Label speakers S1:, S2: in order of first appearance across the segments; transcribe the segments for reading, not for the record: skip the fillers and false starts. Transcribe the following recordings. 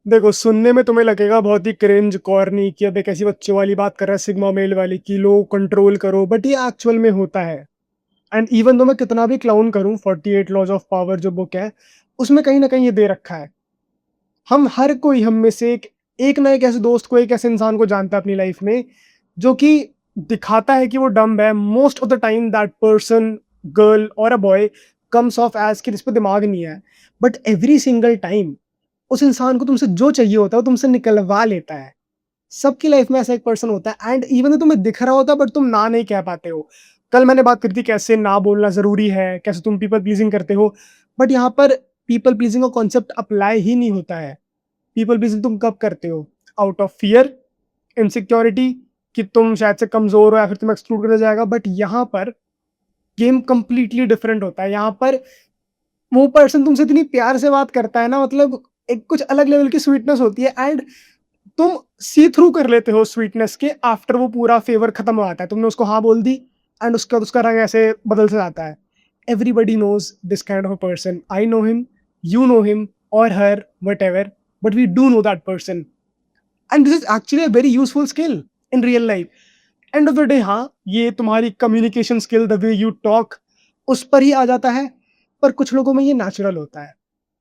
S1: देखो, सुनने में तुम्हें लगेगा बहुत ही क्रिंज, कॉर्नी कि अब एक ऐसी बच्चों वाली बात कर रहा है सिग्मा मेल वाली कि लो कंट्रोल करो, बट ये एक्चुअल में होता है। एंड इवन दो मैं कितना भी क्लाउन करूं, 48 लॉज ऑफ पावर जो बुक है, उसमें कहीं ना कहीं ये दे रखा है। हम हर कोई हम में से एक ना एक ऐसे दोस्त को, एक ऐसे इंसान को जानता है अपनी लाइफ में जो कि दिखाता है कि वो डम्ब है। Most of the time that person, girl और a boy, comes of age कि इस पे दिमाग नहीं है, बट एवरी सिंगल टाइम उस इंसान को तुमसे जो चाहिए होता है वो तुमसे निकलवा लेता है। सबकी लाइफ में ऐसा एक पर्सन होता है, एंड इवन तो तुम्हें दिख रहा होता है बट तुम ना नहीं कह पाते हो। कल मैंने बात करी थी कैसे ना बोलना जरूरी है, कैसे तुम पीपल प्लीजिंग करते हो, बट यहाँ पर पीपल प्लीजिंग का कॉन्सेप्ट अप्लाई ही नहीं होता है। पीपल प्लीजिंग तुम कब करते हो? आउट ऑफ फियर, इनसिक्योरिटी, कि तुम शायद से कमजोर हो या फिर तुम्हें एक्सक्लूड कर जाएगा। बट यहाँ पर गेम कंप्लीटली डिफरेंट होता है। यहाँ पर वो पर्सन तुमसे इतनी प्यार से बात करता है ना, मतलब एक कुछ अलग लेवल की स्वीटनेस होती है, एंड तुम सी थ्रू कर लेते हो स्वीटनेस के आफ्टर वो पूरा फेवर खत्म हो जाता है। तुमने उसको हाँ बोल दी एंड उसका उसका रंग ऐसे बदल से जाता है। Everybody knows this kind of a person. I know him, you know him और her, whatever, but we do know that person, and this is actually a very useful skill in real life. End of the day, हाँ, ये तुम्हारी communication skill, the way you talk, उस पर ही आ जाता है। पर कुछ लोगों में ये नेचुरल होता है,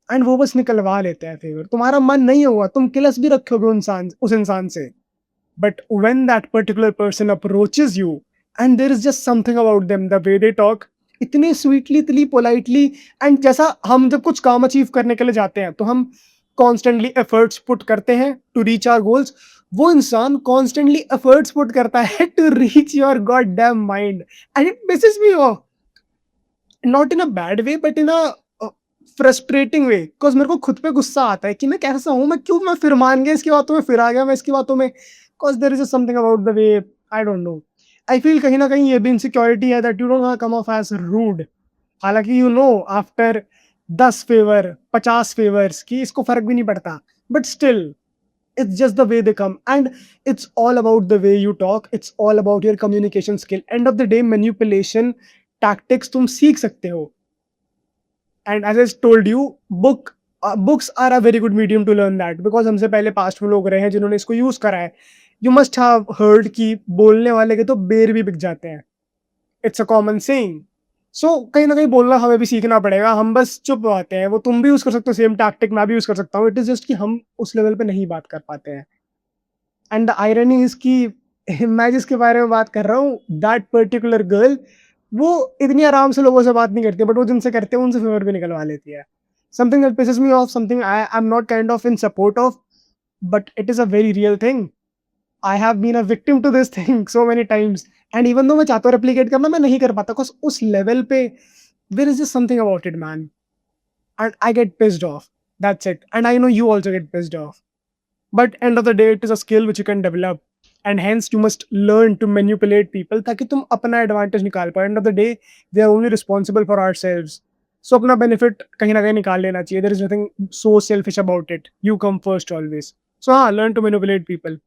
S1: एंड वो बस निकलवा लेते हैं फेवर। तुम्हारा मन नहीं हुआ, तुम किलस भी रखोगे उस इंसान से, but when that particular person approaches you and there is just something about them, the way they talk, इतने स्वीटली, इतनी पोलाइटली, एंड जैसा हम जब कुछ काम अचीव करने के लिए जाते हैं तो हम कॉन्स्टेंटली एफर्ट्स पुट करते हैं टू रीच आवर गोल्स, वो इंसान कॉन्स्टेंटली एफर्ट्स पुट करता है to reach your god damn mind, and it pisses me off, not in a bad way but in a frustrating way, because मेरे को खुद पे गुस्सा आता है कि मैं कैसा हूँ, मैं क्यों, मैं फिर मान गया इसकी बातों में, फिर आ गया मैं इसकी बातों में, because there is something about the way, I don't know. I feel कहीं ना कहीं ये भी इनसिक्योरिटी है that you don't come off as rude. हालांकि you know after 10 favour, 50 favours की इसको फर्क भी नहीं पड़ता, but still it's just the way they come, and it's all about the way you talk, it's all about your communication skill. End of the day, manipulation tactics तुम सीख सकते हो, and as I told you, books are a very good medium to learn that, because हमसे पहले past में लोग रहे हैं जिन्होंने इसको यूज करा है। You must have heard कि बोलने वाले के तो बेर भी बिक जाते हैं। It's a common saying. So कहीं ना कहीं बोलना हमें भी सीखना पड़ेगा। हम बस चुप आते हैं, वो तुम भी यूज कर सकते हो, सेम टैक्टिक मैं भी यूज कर सकता हूँ। इट इज जस्ट कि हम उस लेवल पे नहीं बात कर पाते हैं। एंड द आयरनी इज कि मैं जिसके बारे में बात कर रहा हूँ, दैट पर्टिकुलर गर्ल, वो इतनी आराम से लोगों से बात नहीं करती, बट वो जिनसे करते हैं उनसे फेवर भी निकलवा लेती है। Something that pisses me off, something I am not kind of in support of, but it is a very real thing. I have been a victim to this thing so many times, and even though मैं चाहता हूँ replicate करना, मैं नहीं कर पाता, because उस level पे there is just something about it man, and I get pissed off, that's it, and I know you also get pissed off. But end of the day, it is a skill which you can develop, and hence you must learn to manipulate people ताकि तुम अपना advantage निकाल पाओ। End of the day, we are only responsible for ourselves. So अपना benefit कहीं ना कहीं निकाल लेना चाहिए। There is nothing so selfish about it. You come first always. So हाँ, learn to manipulate people.